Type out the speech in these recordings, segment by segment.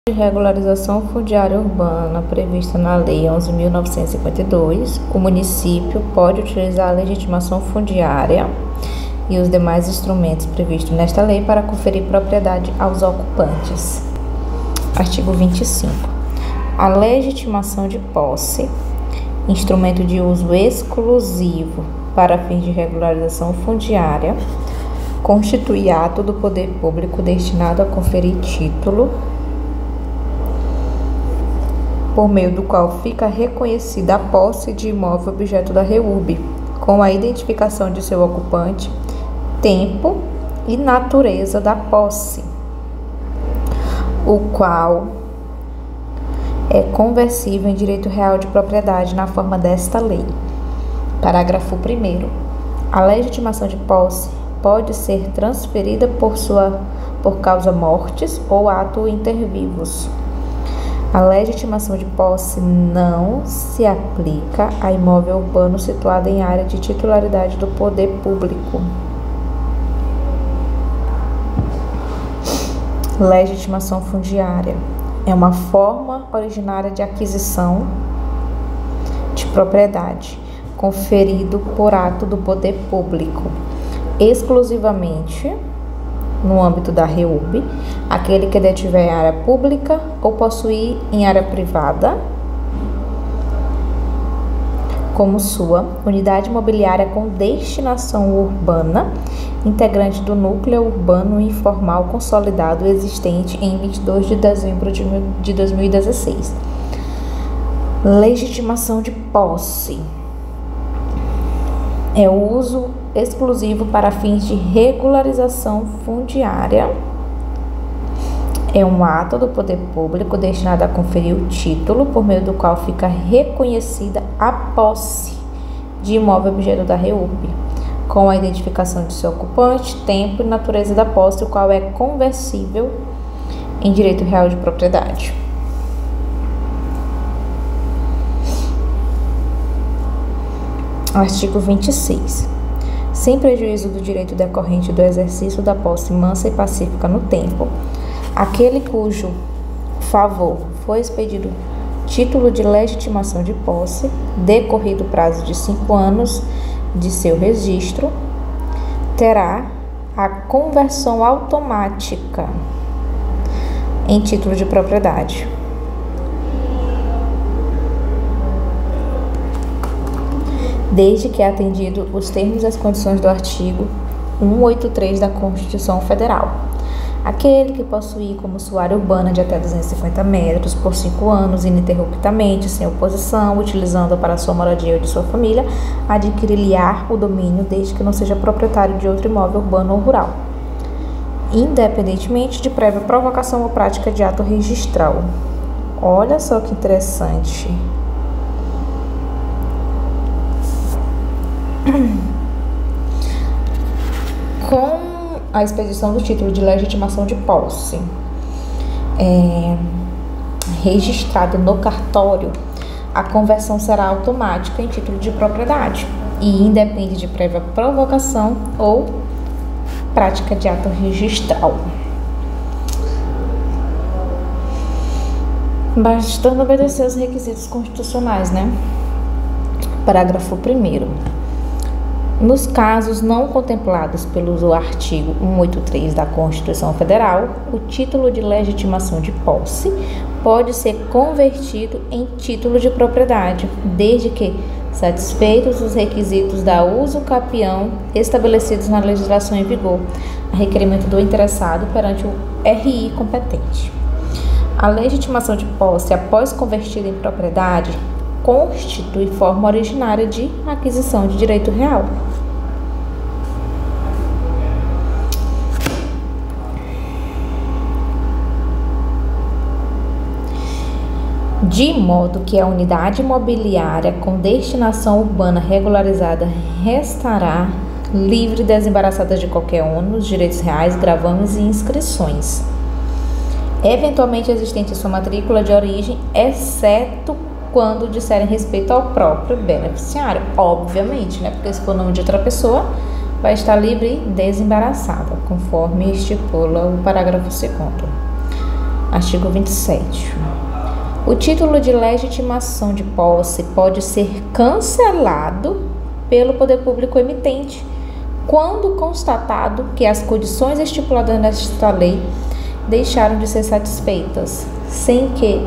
de regularização fundiária urbana prevista na Lei 11.952, o município pode utilizar a legitimação fundiária e os demais instrumentos previstos nesta lei para conferir propriedade aos ocupantes. Artigo 25. A legitimação de posse, instrumento de uso exclusivo para fins de regularização fundiária, constitui ato do poder público destinado a conferir título, por meio do qual fica reconhecida a posse de imóvel objeto da REURB, com a identificação de seu ocupante, tempo e natureza da posse, o qual é conversível em direito real de propriedade na forma desta lei. Parágrafo 1º. A legitimação de posse pode ser transferida por causa mortis ou ato inter vivos. A legitimação de posse não se aplica a imóvel urbano situado em área de titularidade do poder público. Legitimação fundiária é uma forma originária de aquisição de propriedade, conferido por ato do poder público, exclusivamente no âmbito da REURB, aquele que detiver em área pública ou possuir em área privada como sua unidade imobiliária com destinação urbana, integrante do núcleo urbano informal consolidado existente em 22 de dezembro de 2016. Legitimação de posse é o uso exclusivo para fins de regularização fundiária. É um ato do poder público destinado a conferir o título por meio do qual fica reconhecida a posse de imóvel objeto da REURB, com a identificação de seu ocupante, tempo e natureza da posse, o qual é conversível em direito real de propriedade. Artigo 26. Sem prejuízo do direito decorrente do exercício da posse mansa e pacífica no tempo, aquele cujo favor foi expedido título de legitimação de posse, decorrido o prazo de 5 anos de seu registro, terá a conversão automática em título de propriedade. Desde que atendido os termos e as condições do artigo 183 da Constituição Federal. Aquele que possuir como sua área urbana de até 250 metros por 5 anos, ininterruptamente, sem oposição, utilizando-a para sua moradia ou de sua família, adquirir-lhe-á o domínio desde que não seja proprietário de outro imóvel urbano ou rural, independentemente de prévia provocação ou prática de ato registral. Olha só que interessante. Com a expedição do título de legitimação de posse registrado no cartório, a conversão será automática em título de propriedade e independe de prévia provocação ou prática de ato registral. Bastando obedecer aos requisitos constitucionais, né? Parágrafo 1º. Nos casos não contemplados pelo artigo 183 da Constituição Federal, o título de legitimação de posse pode ser convertido em título de propriedade, desde que satisfeitos os requisitos da uso capião estabelecidos na legislação em vigor, a requerimento do interessado perante o RI competente. A legitimação de posse, após convertida em propriedade, constitui forma originária de aquisição de direito real. De modo que a unidade imobiliária com destinação urbana regularizada restará livre e desembaraçada de qualquer ônus, direitos reais, gravames e inscrições, eventualmente existente em sua matrícula de origem, exceto quando disserem respeito ao próprio beneficiário, obviamente, né? Porque se for o nome de outra pessoa, vai estar livre e desembaraçada, conforme estipula o parágrafo 2º. Artigo 27. O título de legitimação de posse pode ser cancelado pelo poder público emitente quando constatado que as condições estipuladas nesta lei deixaram de ser satisfeitas, sem que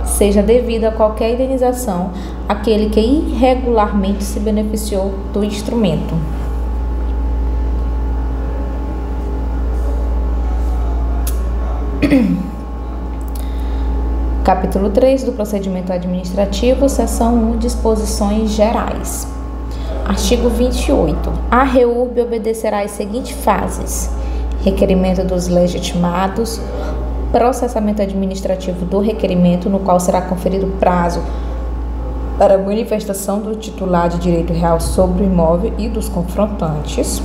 seja devida qualquer indenização àquele que irregularmente se beneficiou do instrumento. Capítulo 3 do Procedimento Administrativo, seção 1, Disposições Gerais. Artigo 28. A REURB obedecerá às seguintes fases: requerimento dos legitimados, processamento administrativo do requerimento, no qual será conferido prazo para manifestação do titular de direito real sobre o imóvel e dos confrontantes,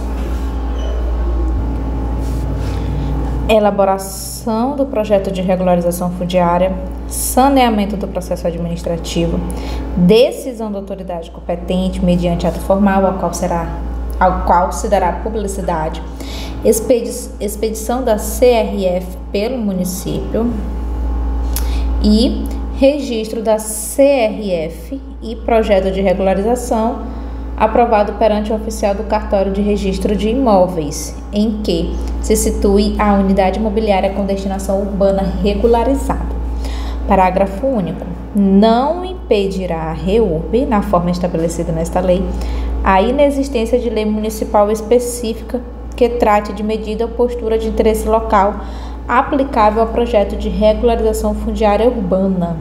elaboração do projeto de regularização fundiária, saneamento do processo administrativo, decisão da autoridade competente mediante ato formal ao qual se dará publicidade, expedição da CRF pelo município e registro da CRF e projeto de regularização aprovado perante o oficial do cartório de registro de imóveis, em que se situe a unidade imobiliária com destinação urbana regularizada. Parágrafo único. Não impedirá a REURB, na forma estabelecida nesta lei, a inexistência de lei municipal específica que trate de medida ou postura de interesse local aplicável ao projeto de regularização fundiária urbana.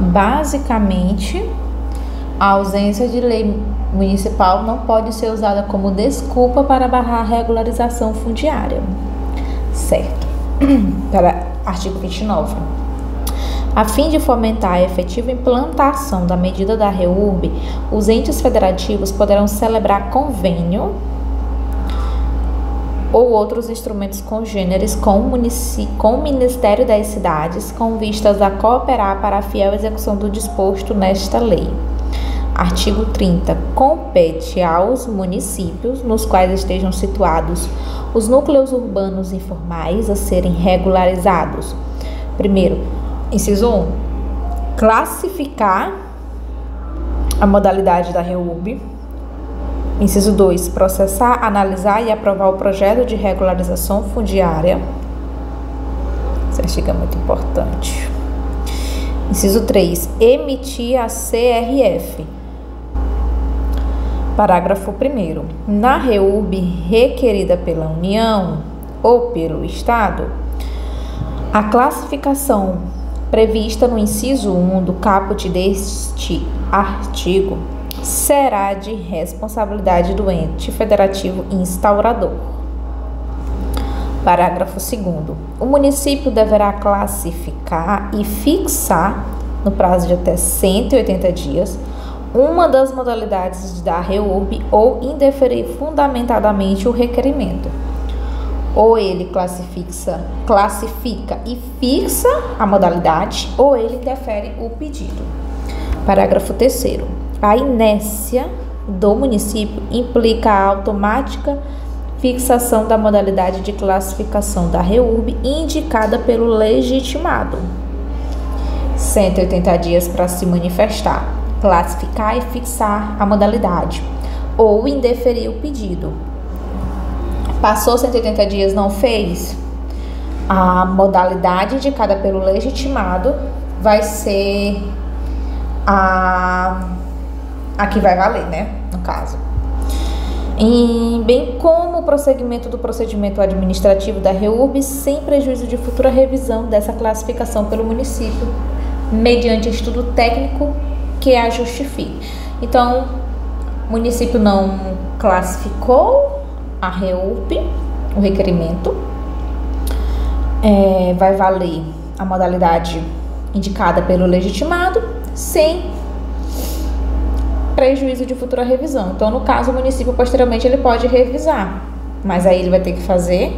Basicamente, a ausência de lei municipal não pode ser usada como desculpa para barrar a regularização fundiária. Certo. Para artigo 29. A fim de fomentar a efetiva implantação da medida da REURB, os entes federativos poderão celebrar convênio ou outros instrumentos congêneres com o Ministério das Cidades, com vistas a cooperar para a fiel execução do disposto nesta lei. Artigo 30. Compete aos municípios, nos quais estejam situados os núcleos urbanos informais, a serem regularizados. Primeiro, inciso 1. Classificar a modalidade da REURB. Inciso 2. Processar, analisar e aprovar o projeto de regularização fundiária. Esse artigo é muito importante. Inciso 3. Emitir a CRF. Parágrafo 1º. Na REURB requerida pela União ou pelo Estado, a classificação prevista no inciso 1 do caput deste artigo será de responsabilidade do ente federativo instaurador. Parágrafo 2º. O município deverá classificar e fixar, no prazo de até 180 dias, uma das modalidades da REURB ou indeferir fundamentadamente o requerimento. Ou ele classifica e fixa a modalidade, ou ele indefere o pedido. Parágrafo 3º. A inércia do município implica a automática fixação da modalidade de classificação da REURB indicada pelo legitimado. 180 dias para se manifestar, classificar e fixar a modalidade, ou indeferir o pedido. Passou 180 dias, não fez? A modalidade indicada pelo legitimado vai ser a que vai valer, né? No caso. E bem como o prosseguimento do procedimento administrativo da REURB sem prejuízo de futura revisão dessa classificação pelo município, mediante estudo técnico que a justifique. Então, o município não classificou a REURB, o requerimento, vai valer a modalidade indicada pelo legitimado, sem prejuízo de futura revisão. Então, no caso, o município posteriormente ele pode revisar, mas aí ele vai ter que fazer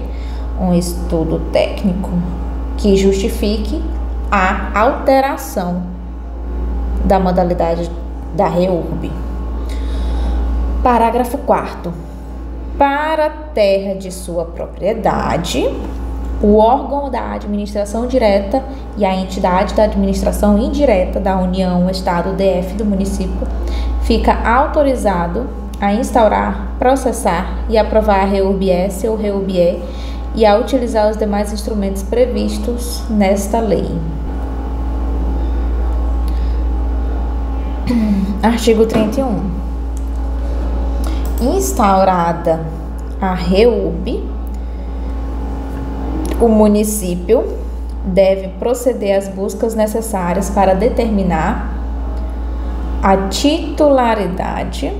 um estudo técnico que justifique a alteração da modalidade da REURB. Parágrafo 4º. Para terra de sua propriedade, o órgão da administração direta e a entidade da administração indireta da União, Estado, DF do município fica autorizado a instaurar, processar e aprovar a REURB-S ou REURB-E e a utilizar os demais instrumentos previstos nesta lei. Artigo 31. Instaurada a REURB, o município deve proceder às buscas necessárias para determinar a titularidade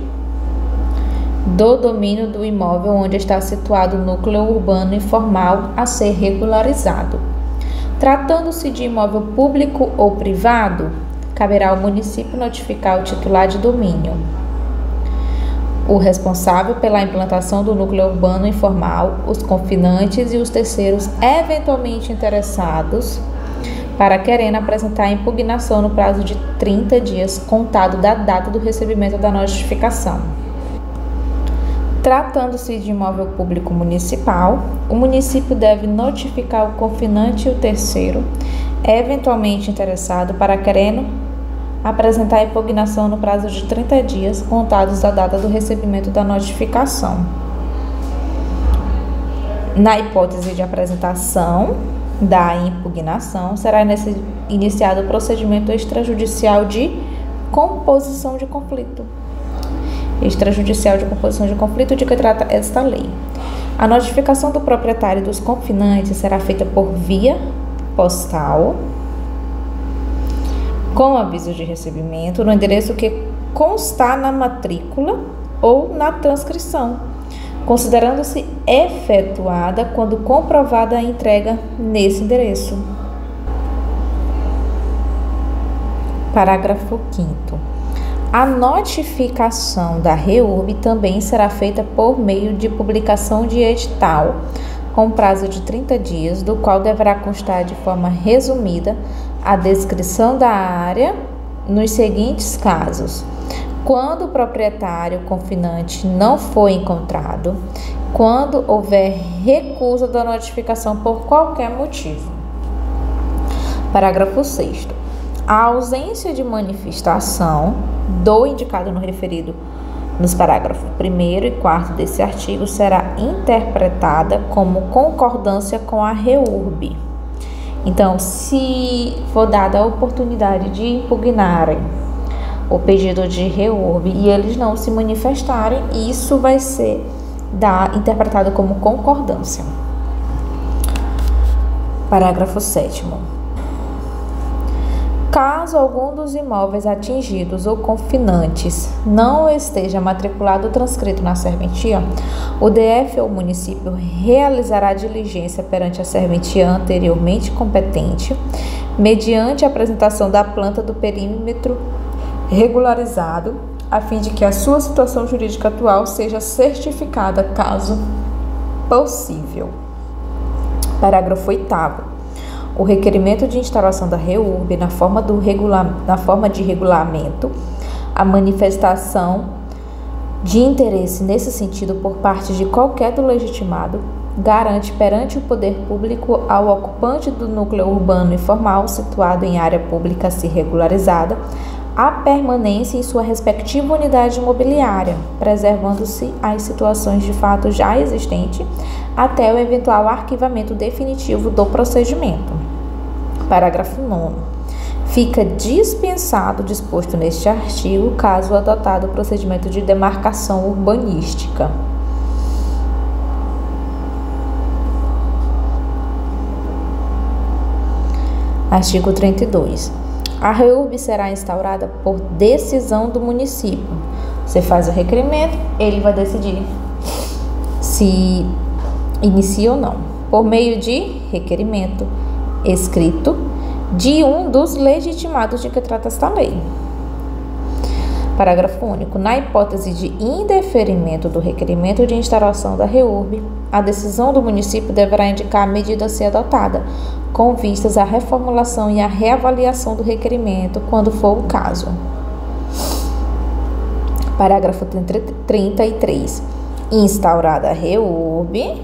do domínio do imóvel onde está situado o núcleo urbano informal a ser regularizado. Tratando-se de imóvel público ou privado, caberá ao município notificar o titular de domínio, o responsável pela implantação do núcleo urbano informal, os confinantes e os terceiros eventualmente interessados para querendo apresentar a impugnação no prazo de 30 dias contado da data do recebimento da notificação. Tratando-se de imóvel público municipal, o município deve notificar o confinante e o terceiro eventualmente interessado para querendo apresentar a impugnação no prazo de 30 dias contados da data do recebimento da notificação. Na hipótese de apresentação da impugnação, será iniciado o procedimento extrajudicial de composição de conflito. Extrajudicial de composição de conflito de que trata esta lei. A notificação do proprietário dos confinantes será feita por via postal, com aviso de recebimento no endereço que constar na matrícula ou na transcrição, considerando-se efetuada quando comprovada a entrega nesse endereço. Parágrafo 5º. A notificação da REURB também será feita por meio de publicação de edital, com prazo de 30 dias, do qual deverá constar de forma resumida a descrição da área nos seguintes casos: quando o proprietário confinante não for encontrado, quando houver recusa da notificação por qualquer motivo. Parágrafo 6º. A ausência de manifestação do indicado no referido nos parágrafos 1º e 4º desse artigo será interpretada como concordância com a REURB. Então, se for dada a oportunidade de impugnarem o pedido de REURB e eles não se manifestarem, isso vai ser interpretado como concordância. Parágrafo 7º. Caso algum dos imóveis atingidos ou confinantes não esteja matriculado ou transcrito na serventia, o DF ou município realizará diligência perante a serventia anteriormente competente, mediante a apresentação da planta do perímetro regularizado, a fim de que a sua situação jurídica atual seja certificada, caso possível. Parágrafo 8º. O requerimento de instauração da REURB na forma de regulamento, a manifestação de interesse nesse sentido por parte de qualquer do legitimado, garante perante o poder público ao ocupante do núcleo urbano informal situado em área pública a ser regularizada a permanência em sua respectiva unidade imobiliária, preservando-se as situações de fato já existentes até o eventual arquivamento definitivo do procedimento. Parágrafo 9º. Fica dispensado o disposto neste artigo caso adotado o procedimento de demarcação urbanística. Artigo 32. A REURB será instaurada por decisão do município. Você faz o requerimento, ele vai decidir se inicia ou não, por meio de requerimento escrito de um dos legitimados de que trata esta lei. Parágrafo único. Na hipótese de indeferimento do requerimento de instauração da REURB, a decisão do município deverá indicar a medida a ser adotada, com vistas à reformulação e à reavaliação do requerimento, quando for o caso. Parágrafo 33. Instaurada a REURB,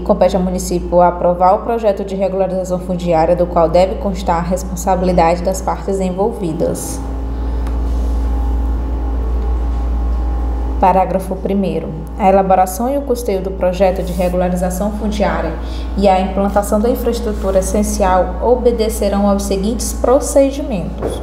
compete ao município aprovar o projeto de regularização fundiária, do qual deve constar a responsabilidade das partes envolvidas. Parágrafo 1º. A elaboração e o custeio do projeto de regularização fundiária e a implantação da infraestrutura essencial obedecerão aos seguintes procedimentos.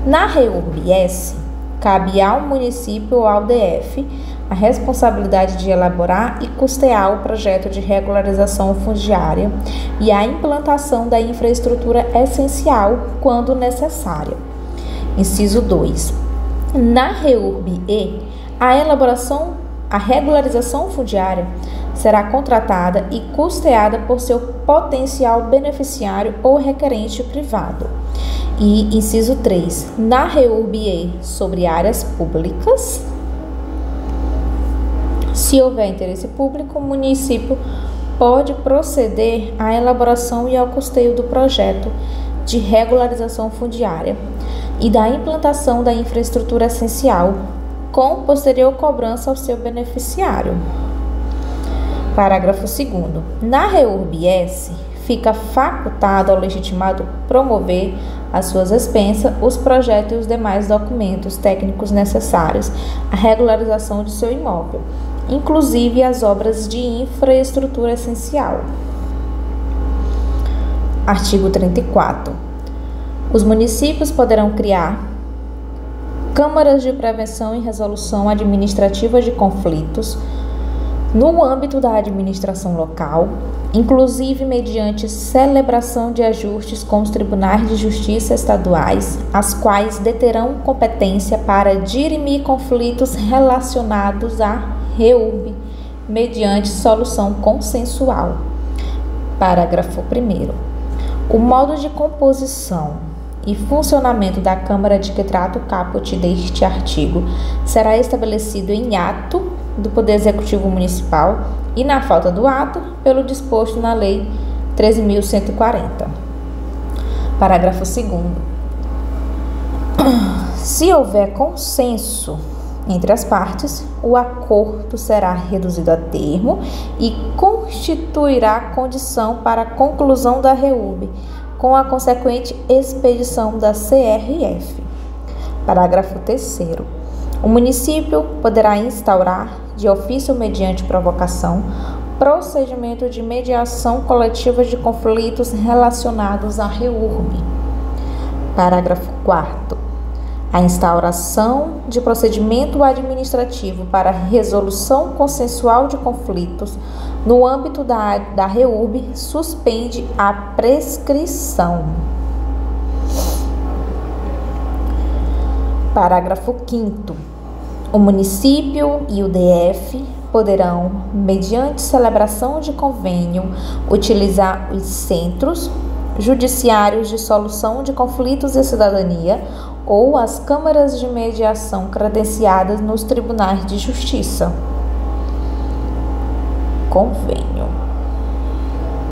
Na REURB-S, cabe ao município ou ao DF a responsabilidade de elaborar e custear o projeto de regularização fundiária e a implantação da infraestrutura essencial quando necessária. Inciso 2. Na REURB-E, a regularização fundiária será contratada e custeada por seu potencial beneficiário ou requerente privado. E inciso 3. Na REURB-E sobre áreas públicas, se houver interesse público, o município pode proceder à elaboração e ao custeio do projeto de regularização fundiária e da implantação da infraestrutura essencial, com posterior cobrança ao seu beneficiário. Parágrafo 2º. Na REURB-S, fica facultado ao legitimado promover, às suas expensas, os projetos e os demais documentos técnicos necessários à regularização de seu imóvel, inclusive as obras de infraestrutura essencial. Artigo 34. Os municípios poderão criar câmaras de prevenção e resolução administrativa de conflitos no âmbito da administração local, inclusive mediante celebração de ajustes com os tribunais de justiça estaduais, as quais deterão competência para dirimir conflitos relacionados à REURB, mediante solução consensual. Parágrafo 1º. O modo de composição e funcionamento da Câmara de que trata o caput deste artigo será estabelecido em ato do Poder Executivo Municipal e, na falta do ato, pelo disposto na Lei 13.140. Parágrafo 2º. Se houver consenso entre as partes, o acordo será reduzido a termo e constituirá condição para a conclusão da REURB, com a consequente expedição da CRF. Parágrafo 3º. O município poderá instaurar, de ofício mediante provocação, procedimento de mediação coletiva de conflitos relacionados à REURB. Parágrafo 4º. A instauração de procedimento administrativo para resolução consensual de conflitos no âmbito da REURB suspende a prescrição. Parágrafo 5º. O município e o DF poderão, mediante celebração de convênio, utilizar os centros judiciários de solução de conflitos de cidadania ou as câmaras de mediação credenciadas nos tribunais de justiça. Convênio.